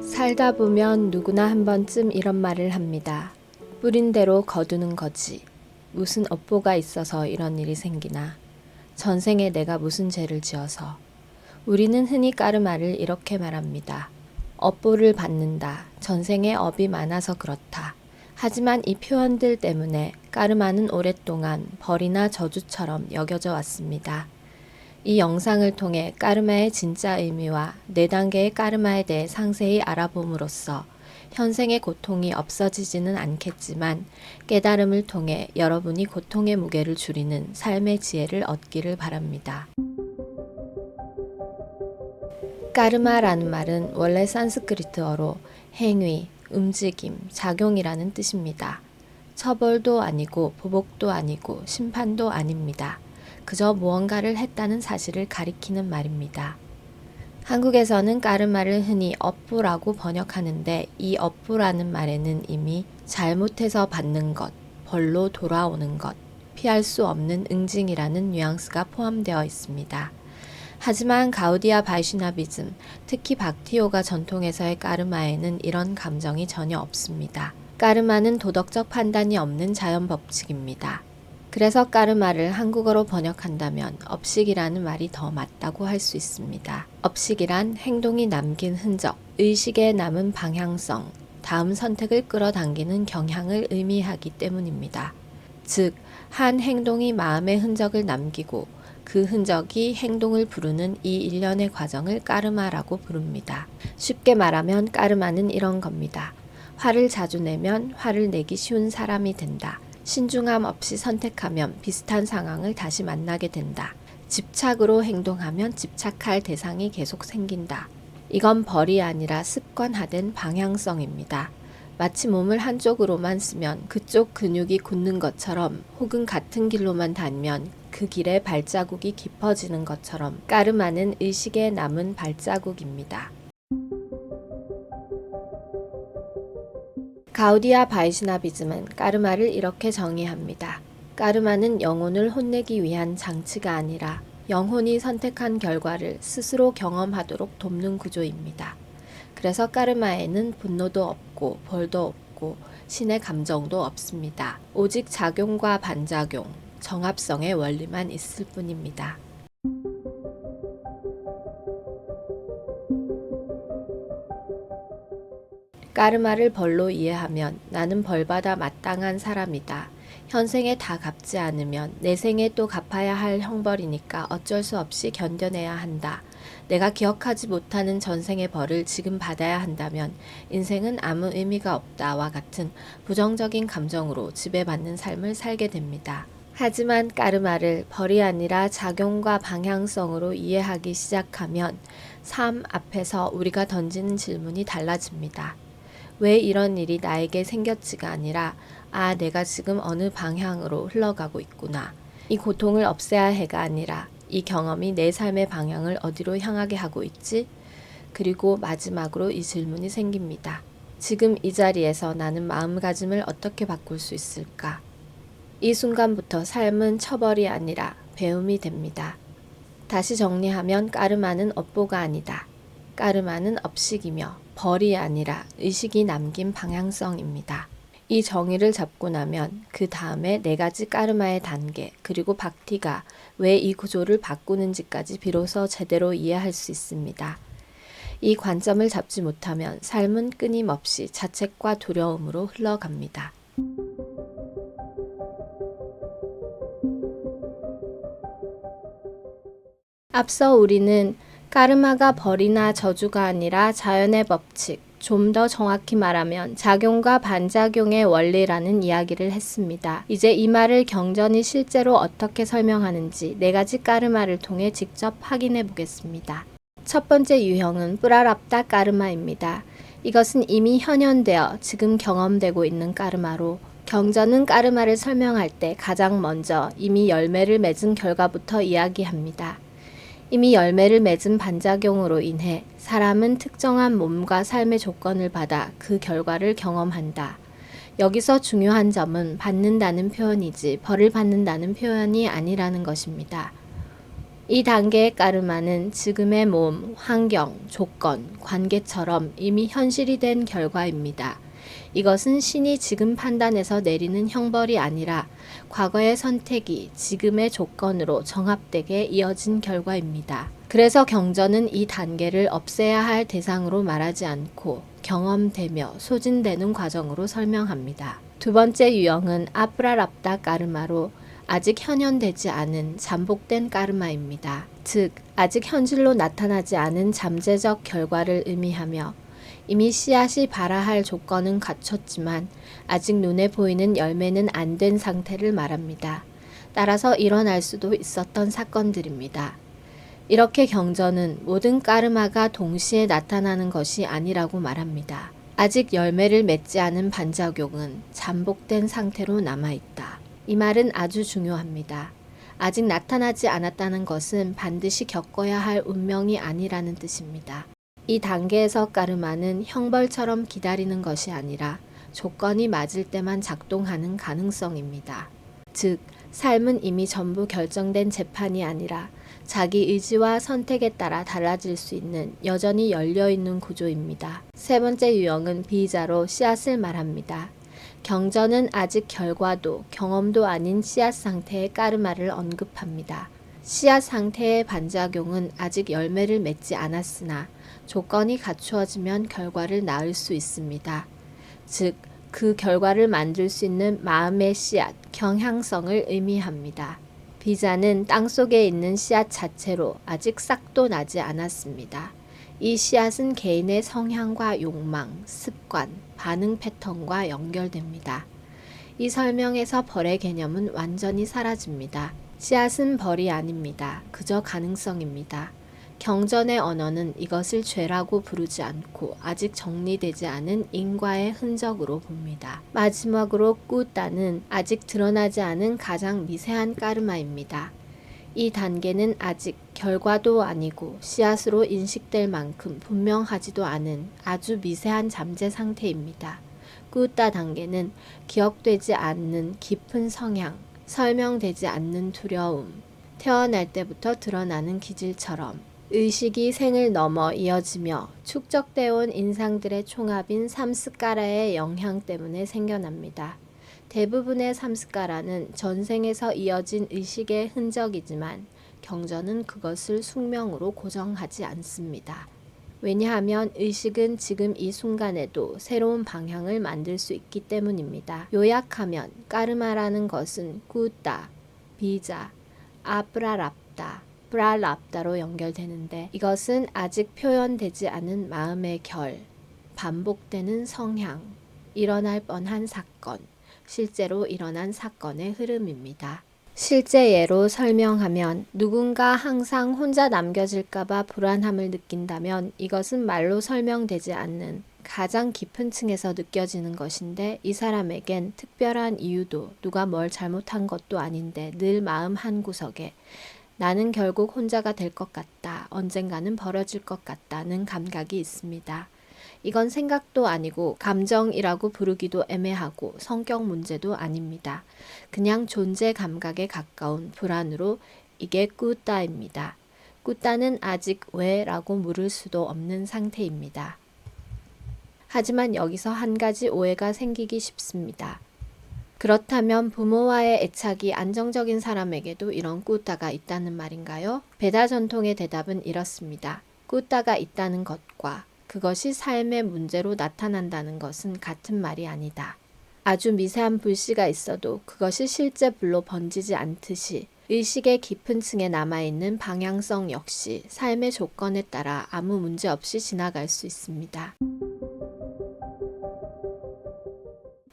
살다 보면 누구나 한 번쯤 이런 말을 합니다. 뿌린 대로 거두는 거지. 무슨 업보가 있어서 이런 일이 생기나. 전생에 내가 무슨 죄를 지어서. 우리는 흔히 까르마를 이렇게 말합니다. 업보를 받는다. 전생에 업이 많아서 그렇다. 하지만 이 표현들 때문에 까르마는 오랫동안 벌이나 저주처럼 여겨져 왔습니다. 이 영상을 통해 까르마의 진짜 의미와 4단계의 까르마에 대해 상세히 알아봄으로써 현생의 고통이 없어지지는 않겠지만 깨달음을 통해 여러분이 고통의 무게를 줄이는 삶의 지혜를 얻기를 바랍니다. 까르마라는 말은 원래 산스크리트어로 행위, 움직임, 작용이라는 뜻입니다. 처벌도 아니고 보복도 아니고 심판도 아닙니다. 그저 무언가를 했다는 사실을 가리키는 말입니다. 한국에서는 까르마를 흔히 업보라고 번역하는데 이 업보라는 말에는 이미 잘못해서 받는 것, 벌로 돌아오는 것, 피할 수 없는 응징이라는 뉘앙스가 포함되어 있습니다. 하지만 가우디아 바이시나비즘, 특히 박티오가 전통에서의 까르마에는 이런 감정이 전혀 없습니다. 까르마는 도덕적 판단이 없는 자연 법칙입니다. 그래서 까르마를 한국어로 번역한다면 업식이라는 말이 더 맞다고 할 수 있습니다. 업식이란 행동이 남긴 흔적, 의식에 남은 방향성, 다음 선택을 끌어당기는 경향을 의미하기 때문입니다. 즉, 한 행동이 마음의 흔적을 남기고 그 흔적이 행동을 부르는 이 일련의 과정을 까르마라고 부릅니다. 쉽게 말하면 까르마는 이런 겁니다. 화를 자주 내면 화를 내기 쉬운 사람이 된다. 신중함 없이 선택하면 비슷한 상황을 다시 만나게 된다. 집착으로 행동하면 집착할 대상이 계속 생긴다. 이건 벌이 아니라 습관화된 방향성입니다. 마치 몸을 한쪽으로만 쓰면 그쪽 근육이 굳는 것처럼 혹은 같은 길로만 다니면 그 길에 발자국이 깊어지는 것처럼 까르마는 의식에 남은 발자국입니다. 가우디아 바이시나비즘은 까르마를 이렇게 정의합니다. 까르마는 영혼을 혼내기 위한 장치가 아니라 영혼이 선택한 결과를 스스로 경험하도록 돕는 구조입니다. 그래서 까르마에는 분노도 없고 벌도 없고 신의 감정도 없습니다. 오직 작용과 반작용, 정합성의 원리만 있을 뿐입니다. 까르마를 벌로 이해하면 나는 벌받아 마땅한 사람이다. 현생에 다 갚지 않으면 내생에 또 갚아야 할 형벌이니까 어쩔 수 없이 견뎌내야 한다. 내가 기억하지 못하는 전생의 벌을 지금 받아야 한다면 인생은 아무 의미가 없다와 같은 부정적인 감정으로 지배받는 삶을 살게 됩니다. 하지만 까르마를 벌이 아니라 작용과 방향성으로 이해하기 시작하면 삶 앞에서 우리가 던지는 질문이 달라집니다. 왜 이런 일이 나에게 생겼지가 아니라 내가 지금 어느 방향으로 흘러가고 있구나. 이 고통을 없애야 해가 아니라 이 경험이 내 삶의 방향을 어디로 향하게 하고 있지? 그리고 마지막으로 이 질문이 생깁니다. 지금 이 자리에서 나는 마음가짐을 어떻게 바꿀 수 있을까? 이 순간부터 삶은 처벌이 아니라 배움이 됩니다. 다시 정리하면 까르마는 업보가 아니다. 까르마는 업식이며 벌이 아니라 의식이 남긴 방향성입니다. 이 정의를 잡고 나면 그 다음에 4가지 까르마의 단계 그리고 박티가 왜 이 구조를 바꾸는지까지 비로소 제대로 이해할 수 있습니다. 이 관점을 잡지 못하면 삶은 끊임없이 자책과 두려움으로 흘러갑니다. 앞서 우리는 까르마가 벌이나 저주가 아니라 자연의 법칙, 좀 더 정확히 말하면 작용과 반작용의 원리라는 이야기를 했습니다. 이제 이 말을 경전이 실제로 어떻게 설명하는지 4가지 까르마를 통해 직접 확인해 보겠습니다. 첫 번째 유형은 뿌라랍다 까르마입니다. 이것은 이미 현현되어 지금 경험되고 있는 까르마로 경전은 까르마를 설명할 때 가장 먼저 이미 열매를 맺은 결과부터 이야기합니다. 이미 열매를 맺은 반작용으로 인해 사람은 특정한 몸과 삶의 조건을 받아 그 결과를 경험한다. 여기서 중요한 점은 받는다는 표현이지 벌을 받는다는 표현이 아니라는 것입니다. 이 단계의 까르마는 지금의 몸, 환경, 조건, 관계처럼 이미 현실이 된 결과입니다. 이것은 신이 지금 판단해서 내리는 형벌이 아니라 과거의 선택이 지금의 조건으로 정합되게 이어진 결과입니다. 그래서 경전은 이 단계를 없애야 할 대상으로 말하지 않고 경험되며 소진되는 과정으로 설명합니다. 두 번째 유형은 아프라랍다 까르마로 아직 현현되지 않은 잠복된 까르마입니다. 즉, 아직 현실로 나타나지 않은 잠재적 결과를 의미하며 이미 씨앗이 발아할 조건은 갖췄지만 아직 눈에 보이는 열매는 안 된 상태를 말합니다. 따라서 일어날 수도 있었던 사건들입니다. 이렇게 경전은 모든 까르마가 동시에 나타나는 것이 아니라고 말합니다. 아직 열매를 맺지 않은 반작용은 잠복된 상태로 남아있다. 이 말은 아주 중요합니다. 아직 나타나지 않았다는 것은 반드시 겪어야 할 운명이 아니라는 뜻입니다. 이 단계에서 까르마는 형벌처럼 기다리는 것이 아니라 조건이 맞을 때만 작동하는 가능성입니다. 즉, 삶은 이미 전부 결정된 재판이 아니라 자기 의지와 선택에 따라 달라질 수 있는 여전히 열려있는 구조입니다. 세 번째 유형은 비자로 씨앗을 말합니다. 경전은 아직 결과도 경험도 아닌 씨앗 상태의 까르마를 언급합니다. 씨앗 상태의 반작용은 아직 열매를 맺지 않았으나 조건이 갖추어지면 결과를 낳을 수 있습니다. 즉, 그 결과를 만들 수 있는 마음의 씨앗, 경향성을 의미합니다. 비자는 땅속에 있는 씨앗 자체로 아직 싹도 나지 않았습니다. 이 씨앗은 개인의 성향과 욕망, 습관, 반응 패턴과 연결됩니다. 이 설명에서 벌의 개념은 완전히 사라집니다. 씨앗은 벌이 아닙니다. 그저 가능성입니다. 경전의 언어는 이것을 죄라고 부르지 않고 아직 정리되지 않은 인과의 흔적으로 봅니다. 마지막으로 꾸따는 아직 드러나지 않은 가장 미세한 까르마입니다. 이 단계는 아직 결과도 아니고 씨앗으로 인식될 만큼 분명하지도 않은 아주 미세한 잠재 상태입니다. 꾸따 단계는 기억되지 않는 깊은 성향, 설명되지 않는 두려움, 태어날 때부터 드러나는 기질처럼 의식이 생을 넘어 이어지며 축적되어 온 인상들의 총합인 삼스카라의 영향 때문에 생겨납니다. 대부분의 삼스카라는 전생에서 이어진 의식의 흔적이지만 경전은 그것을 숙명으로 고정하지 않습니다. 왜냐하면 의식은 지금 이 순간에도 새로운 방향을 만들 수 있기 때문입니다. 요약하면 까르마라는 것은 꾸따, 비자, 아프라랍다, 프랄랍다로 연결되는데 이것은 아직 표현되지 않은 마음의 결, 반복되는 성향, 일어날 뻔한 사건, 실제로 일어난 사건의 흐름입니다. 실제 예로 설명하면 누군가 항상 혼자 남겨질까봐 불안함을 느낀다면 이것은 말로 설명되지 않는 가장 깊은 층에서 느껴지는 것인데 이 사람에겐 특별한 이유도 누가 뭘 잘못한 것도 아닌데 늘 마음 한구석에 나는 결국 혼자가 될 것 같다. 언젠가는 벌어질 것 같다는 감각이 있습니다. 이건 생각도 아니고 감정이라고 부르기도 애매하고 성격 문제도 아닙니다. 그냥 존재 감각에 가까운 불안으로 이게 꾸따입니다. 꾸따는 아직 왜? 라고 물을 수도 없는 상태입니다. 하지만 여기서 한 가지 오해가 생기기 쉽습니다. 그렇다면 부모와의 애착이 안정적인 사람에게도 이런 꾸따가 있다는 말인가요? 베다 전통의 대답은 이렇습니다. 꾸따가 있다는 것과 그것이 삶의 문제로 나타난다는 것은 같은 말이 아니다. 아주 미세한 불씨가 있어도 그것이 실제 불로 번지지 않듯이 의식의 깊은 층에 남아있는 방향성 역시 삶의 조건에 따라 아무 문제 없이 지나갈 수 있습니다.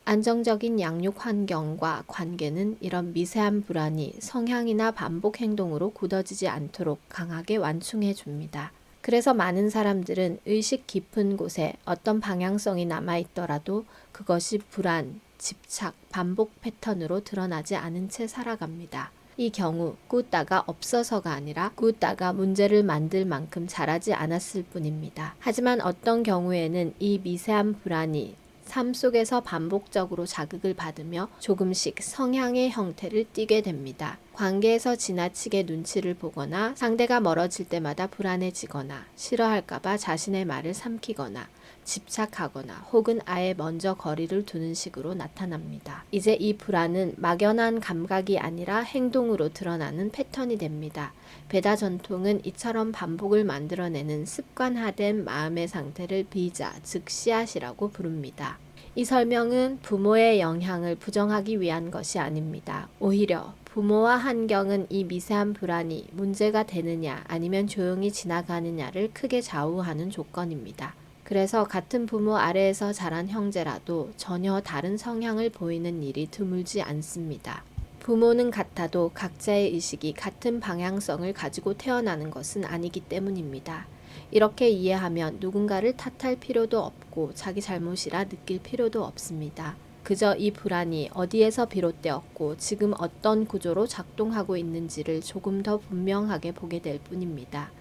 안정적인 양육 환경과 관계는 이런 미세한 불안이 성향이나 반복 행동으로 굳어지지 않도록 강하게 완충해 줍니다. 그래서 많은 사람들은 의식 깊은 곳에 어떤 방향성이 남아있더라도 그것이 불안, 집착, 반복 패턴으로 드러나지 않은 채 살아갑니다. 이 경우 꾸따가 없어서가 아니라 꾸따가 문제를 만들 만큼 자라지 않았을 뿐입니다. 하지만 어떤 경우에는 이 미세한 불안이 삶 속에서 반복적으로 자극을 받으며 조금씩 성향의 형태를 띠게 됩니다. 관계에서 지나치게 눈치를 보거나 상대가 멀어질 때마다 불안해지거나 싫어할까봐 자신의 말을 삼키거나 집착하거나 혹은 아예 먼저 거리를 두는 식으로 나타납니다. 이제 이 불안은 막연한 감각이 아니라 행동으로 드러나는 패턴이 됩니다. 베다 전통은 이처럼 반복을 만들어내는 습관화된 마음의 상태를 비자, 즉 씨앗이라고 부릅니다. 이 설명은 부모의 영향을 부정하기 위한 것이 아닙니다. 오히려 부모와 환경은 이 미세한 불안이 문제가 되느냐 아니면 조용히 지나가느냐를 크게 좌우하는 조건입니다. 그래서 같은 부모 아래에서 자란 형제라도 전혀 다른 성향을 보이는 일이 드물지 않습니다. 부모는 같아도 각자의 의식이 같은 방향성을 가지고 태어나는 것은 아니기 때문입니다. 이렇게 이해하면 누군가를 탓할 필요도 없고 자기 잘못이라 느낄 필요도 없습니다. 그저 이 불안이 어디에서 비롯되었고 지금 어떤 구조로 작동하고 있는지를 조금 더 분명하게 보게 될 뿐입니다.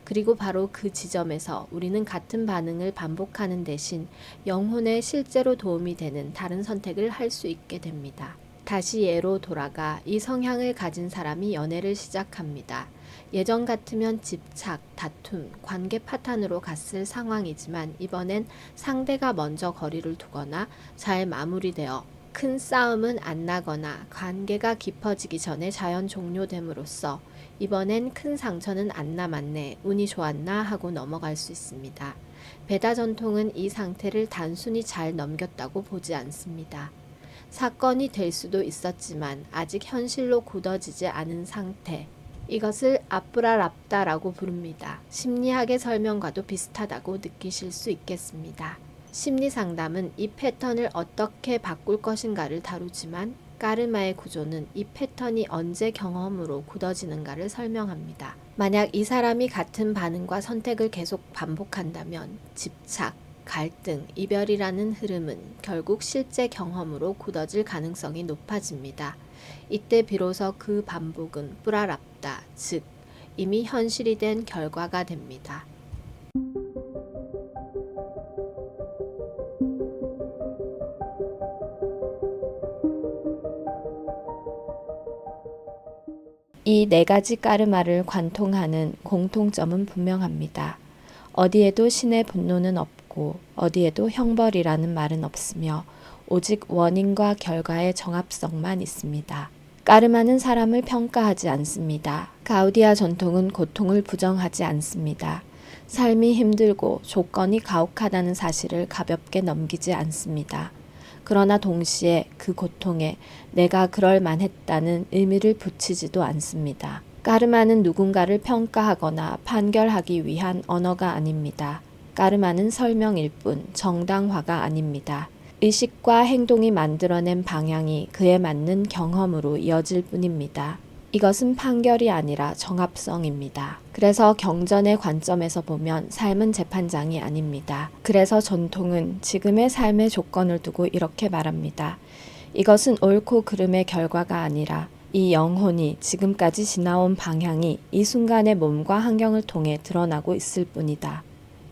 그리고 바로 그 지점에서 우리는 같은 반응을 반복하는 대신 영혼에 실제로 도움이 되는 다른 선택을 할 수 있게 됩니다. 다시 예로 돌아가 이 성향을 가진 사람이 연애를 시작합니다. 예전 같으면 집착, 다툼, 관계 파탄으로 갔을 상황이지만 이번엔 상대가 먼저 거리를 두거나 잘 마무리되어 큰 싸움은 안 나거나 관계가 깊어지기 전에 자연 종료됨으로써 이번엔 큰 상처는 안 남았네, 운이 좋았나 하고 넘어갈 수 있습니다. 베다 전통은 이 상태를 단순히 잘 넘겼다고 보지 않습니다. 사건이 될 수도 있었지만 아직 현실로 굳어지지 않은 상태, 이것을 아프라랍다라고 부릅니다. 심리학의 설명과도 비슷하다고 느끼실 수 있겠습니다. 심리 상담은 이 패턴을 어떻게 바꿀 것인가를 다루지만 까르마의 구조는 이 패턴이 언제 경험으로 굳어지는가를 설명합니다. 만약 이 사람이 같은 반응과 선택을 계속 반복한다면 집착, 갈등, 이별이라는 흐름은 결국 실제 경험으로 굳어질 가능성이 높아집니다. 이때 비로소 그 반복은 뿌라랍다, 즉 이미 현실이 된 결과가 됩니다. 이 네 가지 까르마를 관통하는 공통점은 분명합니다. 어디에도 신의 분노는 없고 어디에도 형벌이라는 말은 없으며 오직 원인과 결과의 정합성만 있습니다. 까르마는 사람을 평가하지 않습니다. 가우디아 전통은 고통을 부정하지 않습니다. 삶이 힘들고 조건이 가혹하다는 사실을 가볍게 넘기지 않습니다. 그러나 동시에 그 고통에 내가 그럴 만했다는 의미를 붙이지도 않습니다. 까르마는 누군가를 평가하거나 판결하기 위한 언어가 아닙니다. 까르마는 설명일 뿐 정당화가 아닙니다. 의식과 행동이 만들어낸 방향이 그에 맞는 경험으로 이어질 뿐입니다. 이것은 판결이 아니라 정합성입니다. 그래서 경전의 관점에서 보면 삶은 재판장이 아닙니다. 그래서 전통은 지금의 삶의 조건을 두고 이렇게 말합니다. 이것은 옳고 그름의 결과가 아니라 이 영혼이 지금까지 지나온 방향이 이 순간의 몸과 환경을 통해 드러나고 있을 뿐이다.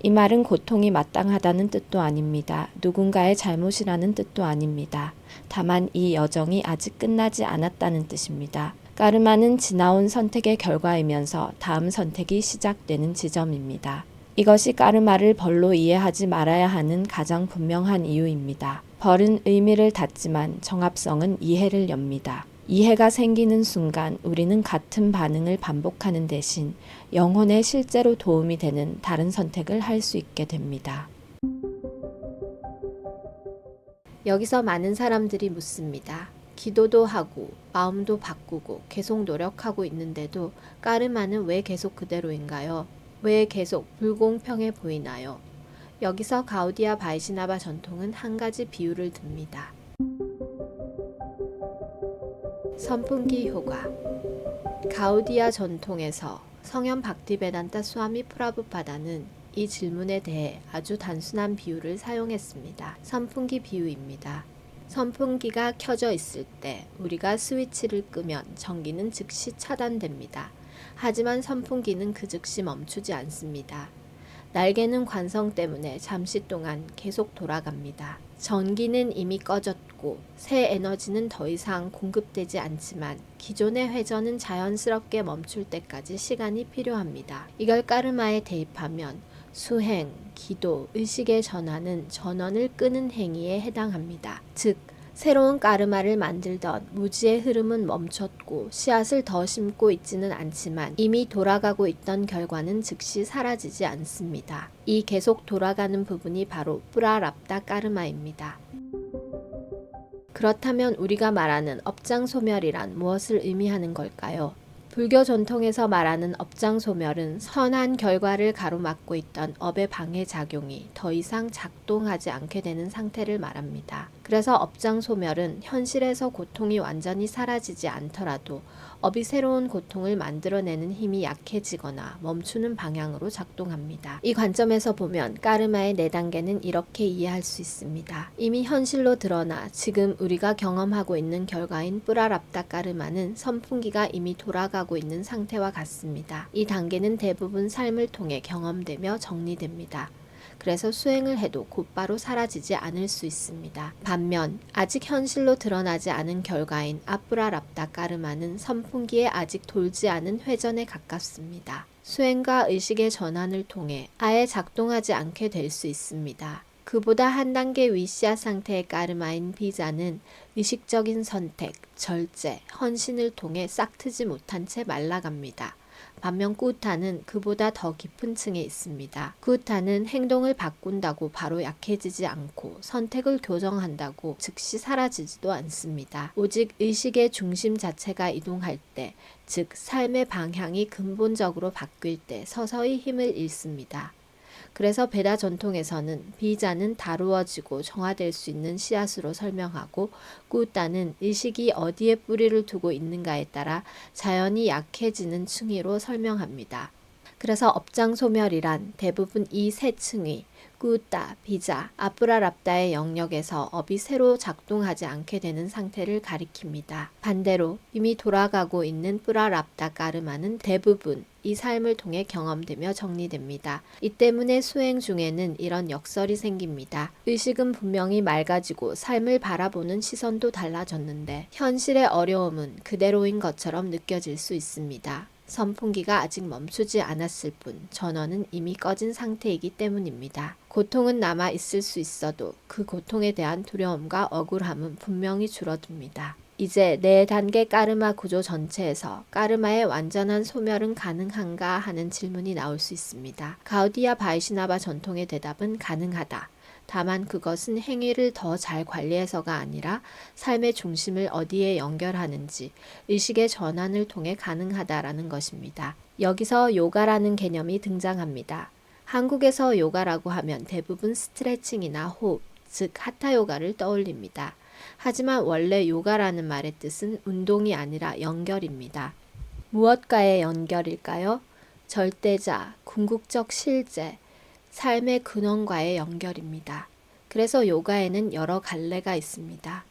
이 말은 고통이 마땅하다는 뜻도 아닙니다. 누군가의 잘못이라는 뜻도 아닙니다. 다만 이 여정이 아직 끝나지 않았다는 뜻입니다. 까르마는 지나온 선택의 결과이면서 다음 선택이 시작되는 지점입니다. 이것이 까르마를 벌로 이해하지 말아야 하는 가장 분명한 이유입니다. 벌은 의미를 닫지만 정합성은 이해를 엽니다. 이해가 생기는 순간 우리는 같은 반응을 반복하는 대신 영혼에 실제로 도움이 되는 다른 선택을 할 수 있게 됩니다. 여기서 많은 사람들이 묻습니다. 기도도 하고 마음도 바꾸고 계속 노력하고 있는데도 까르마는 왜 계속 그대로인가요? 왜 계속 불공평해 보이나요? 여기서 가우디아 바이시나바 전통은 한 가지 비유를 듭니다. 선풍기 효과. 가우디아 전통에서 성현 박티베단타 스와미 프라부파다는 이 질문에 대해 아주 단순한 비유를 사용했습니다. 선풍기 비유입니다. 선풍기가 켜져 있을 때 우리가 스위치를 끄면 전기는 즉시 차단됩니다. 하지만 선풍기는 그 즉시 멈추지 않습니다. 날개는 관성 때문에 잠시 동안 계속 돌아갑니다. 전기는 이미 꺼졌고 새 에너지는 더 이상 공급되지 않지만 기존의 회전은 자연스럽게 멈출 때까지 시간이 필요합니다. 이걸 까르마에 대입하면 수행, 기도, 의식의 전환은 전원을 끄는 행위에 해당합니다. 즉, 새로운 까르마를 만들던 무지의 흐름은 멈췄고 씨앗을 더 심고 있지는 않지만 이미 돌아가고 있던 결과는 즉시 사라지지 않습니다. 이 계속 돌아가는 부분이 바로 프라랍다 까르마입니다. 그렇다면 우리가 말하는 업장소멸이란 무엇을 의미하는 걸까요? 불교 전통에서 말하는 업장소멸은 선한 결과를 가로막고 있던 업의 방해작용이 더 이상 작동하지 않게 되는 상태를 말합니다. 그래서 업장소멸은 현실에서 고통이 완전히 사라지지 않더라도 업이 새로운 고통을 만들어내는 힘이 약해지거나 멈추는 방향으로 작동합니다. 이 관점에서 보면 까르마의 4단계는 이렇게 이해할 수 있습니다. 이미 현실로 드러나 지금 우리가 경험하고 있는 결과인 뿌라랍다 까르마는 선풍기가 이미 돌아가고 있는 상태와 같습니다. 이 단계는 대부분 삶을 통해 경험되며 정리됩니다. 그래서 수행을 해도 곧바로 사라지지 않을 수 있습니다. 반면 아직 현실로 드러나지 않은 결과인 아프라랍다 까르마는 선풍기에 아직 돌지 않은 회전에 가깝습니다. 수행과 의식의 전환을 통해 아예 작동하지 않게 될 수 있습니다. 그보다 한 단계 위 씨앗 상태의 까르마인 비자는 의식적인 선택, 절제, 헌신을 통해 싹트지 못한 채 말라갑니다. 반면 꾸타는 그보다 더 깊은 층에 있습니다. 꾸타는 행동을 바꾼다고 바로 약해지지 않고 선택을 교정한다고 즉시 사라지지도 않습니다. 오직 의식의 중심 자체가 이동할 때, 즉 삶의 방향이 근본적으로 바뀔 때 서서히 힘을 잃습니다. 그래서 베다 전통에서는 비자는 다루어지고 정화될 수 있는 씨앗으로 설명하고 꾸따는 의식이 어디에 뿌리를 두고 있는가에 따라 자연히 약해지는 층위로 설명합니다. 그래서 업장소멸이란 대부분 이 세 층위 꾸따, 비자, 아프라랍다의 영역에서 업이 새로 작동하지 않게 되는 상태를 가리킵니다. 반대로 이미 돌아가고 있는 프라랍다 까르마는 대부분 이 삶을 통해 경험되며 정리됩니다. 이 때문에 수행 중에는 이런 역설이 생깁니다. 의식은 분명히 맑아지고 삶을 바라보는 시선도 달라졌는데 현실의 어려움은 그대로인 것처럼 느껴질 수 있습니다. 선풍기가 아직 멈추지 않았을 뿐 전원은 이미 꺼진 상태이기 때문입니다. 고통은 남아 있을 수 있어도 그 고통에 대한 두려움과 억울함은 분명히 줄어듭니다. 이제 4단계 까르마 구조 전체에서 까르마의 완전한 소멸은 가능한가 하는 질문이 나올 수 있습니다. 가우디아 바이시나바 전통의 대답은 가능하다. 다만 그것은 행위를 더 잘 관리해서가 아니라 삶의 중심을 어디에 연결하는지 의식의 전환을 통해 가능하다라는 것입니다. 여기서 요가라는 개념이 등장합니다. 한국에서 요가라고 하면 대부분 스트레칭이나 호흡, 즉 하타 요가를 떠올립니다. 하지만 원래 요가라는 말의 뜻은 운동이 아니라 연결입니다. 무엇과의 연결일까요? 절대자, 궁극적 실제, 삶의 근원과의 연결입니다. 그래서 요가에는 여러 갈래가 있습니다.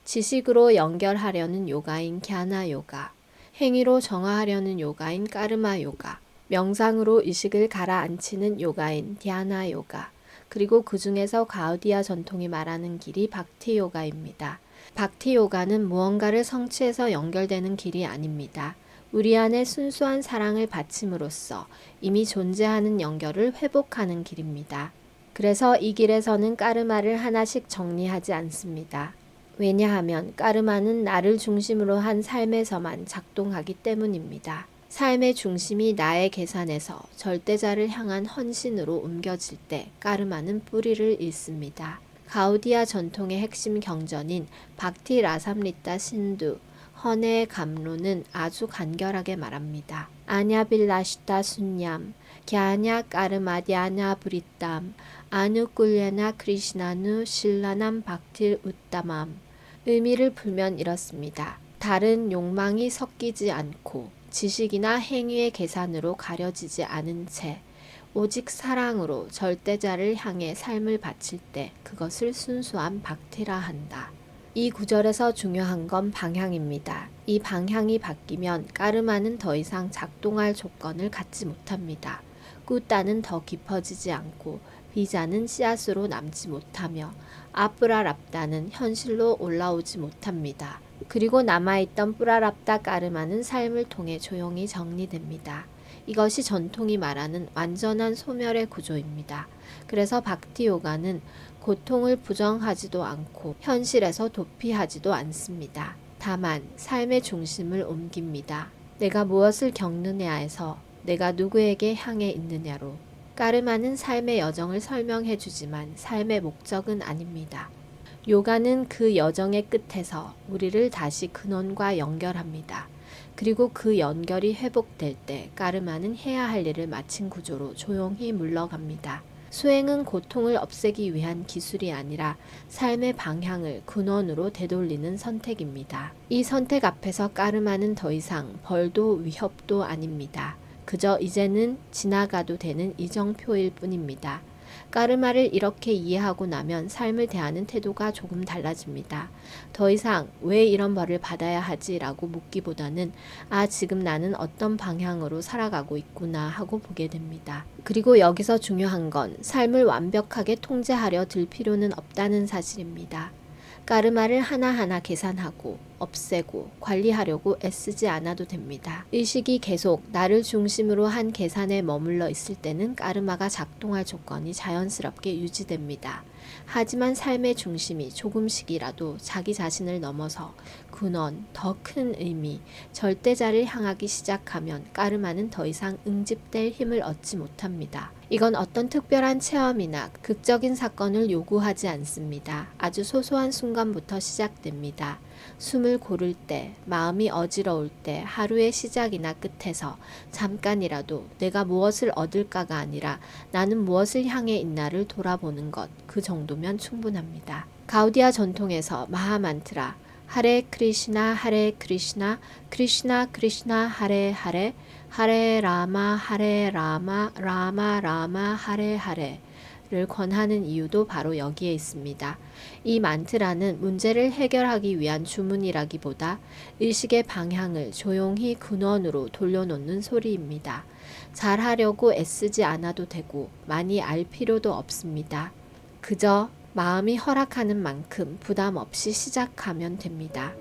지식으로 연결하려는 요가인 갸나 요가, 행위로 정화하려는 요가인 까르마 요가, 명상으로 의식을 가라앉히는 요가인 디아나 요가, 그리고 그 중에서 가우디아 전통이 말하는 길이 박티 요가입니다. 박티 요가는 무언가를 성취해서 연결되는 길이 아닙니다. 우리 안에 순수한 사랑을 바침으로써 이미 존재하는 연결을 회복하는 길입니다. 그래서 이 길에서는 까르마를 하나씩 정리하지 않습니다. 왜냐하면 까르마는 나를 중심으로 한 삶에서만 작동하기 때문입니다. 삶의 중심이 나의 계산에서 절대자를 향한 헌신으로 옮겨질 때 까르마는 뿌리를 잃습니다. 가우디아 전통의 핵심 경전인 박티 라삼리타 신두, 헌의 감로는 아주 간결하게 말합니다. 아냐빌라시타 순냠, 갸냐 까르마디아냐 브리땀, 아누꿀레나 크리시나누 신라남 박틸 웃담함. 의미를 풀면 이렇습니다. 다른 욕망이 섞이지 않고 지식이나 행위의 계산으로 가려지지 않은 채 오직 사랑으로 절대자를 향해 삶을 바칠 때 그것을 순수한 박티라 한다. 이 구절에서 중요한 건 방향입니다. 이 방향이 바뀌면 까르마는 더 이상 작동할 조건을 갖지 못합니다. 꾸따는 더 깊어지지 않고 비자는 씨앗으로 남지 못하며 아프라랍다는 현실로 올라오지 못합니다. 그리고 남아있던 뿌라랍다 까르마는 삶을 통해 조용히 정리됩니다. 이것이 전통이 말하는 완전한 소멸의 구조입니다. 그래서 박티요가는 고통을 부정하지도 않고 현실에서 도피하지도 않습니다. 다만 삶의 중심을 옮깁니다. 내가 무엇을 겪느냐에서 내가 누구에게 향해 있느냐로. 까르마는 삶의 여정을 설명해 주지만 삶의 목적은 아닙니다. 요가는 그 여정의 끝에서 우리를 다시 근원과 연결합니다. 그리고 그 연결이 회복될 때 까르마는 해야 할 일을 마친 구조로 조용히 물러갑니다. 수행은 고통을 없애기 위한 기술이 아니라 삶의 방향을 근원으로 되돌리는 선택입니다. 이 선택 앞에서 까르마는 더 이상 벌도 위협도 아닙니다. 그저 이제는 지나가도 되는 이정표일 뿐입니다. 까르마를 이렇게 이해하고 나면 삶을 대하는 태도가 조금 달라집니다. 더 이상 왜 이런 벌을 받아야 하지? 라고 묻기보다는 지금 나는 어떤 방향으로 살아가고 있구나 하고 보게 됩니다. 그리고 여기서 중요한 건 삶을 완벽하게 통제하려 들 필요는 없다는 사실입니다. 까르마를 하나하나 계산하고 없애고 관리하려고 애쓰지 않아도 됩니다. 의식이 계속 나를 중심으로 한 계산에 머물러 있을 때는 까르마가 작동할 조건이 자연스럽게 유지됩니다. 하지만 삶의 중심이 조금씩이라도 자기 자신을 넘어서 근원, 더 큰 의미, 절대자를 향하기 시작하면 까르마는 더 이상 응집될 힘을 얻지 못합니다. 이건 어떤 특별한 체험이나 극적인 사건을 요구하지 않습니다. 아주 소소한 순간부터 시작됩니다. 숨을 고를 때, 마음이 어지러울 때, 하루의 시작이나 끝에서 잠깐이라도 내가 무엇을 얻을까가 아니라 나는 무엇을 향해 있나를 돌아보는 것, 그 정도면 충분합니다. 가우디아 전통에서 마하만트라 하레 크리시나 하레 크리시나 크리시나 크리시나 하레 하레 하레 라마 라마 라마 하레 하레를 권하는 이유도 바로 여기에 있습니다. 이 만트라는 문제를 해결하기 위한 주문이라기보다 의식의 방향을 조용히 근원으로 돌려놓는 소리입니다. 잘하려고 애쓰지 않아도 되고 많이 알 필요도 없습니다. 그저 마음이 허락하는 만큼 부담 없이 시작하면 됩니다.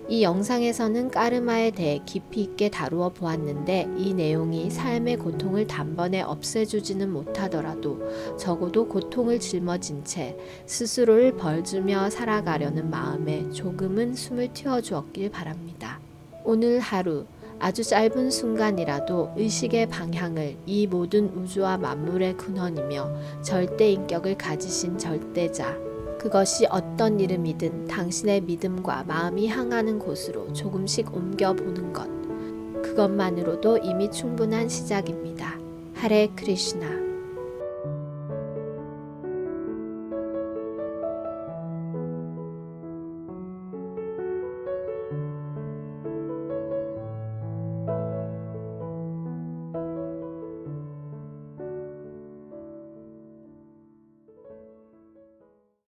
이 영상에서는 까르마에 대해 깊이 있게 다루어 보았는데 이 내용이 삶의 고통을 단번에 없애주지는 못하더라도 적어도 고통을 짊어진 채 스스로를 벌주며 살아가려는 마음에 조금은 숨을 틔워주었길 바랍니다. 오늘 하루 아주 짧은 순간이라도 의식의 방향을 이 모든 우주와 만물의 근원이며 절대인격을 가지신 절대자, 그것이 어떤 이름이든 당신의 믿음과 마음이 향하는 곳으로 조금씩 옮겨보는 것, 그것만으로도 이미 충분한 시작입니다. 하레 크리시나.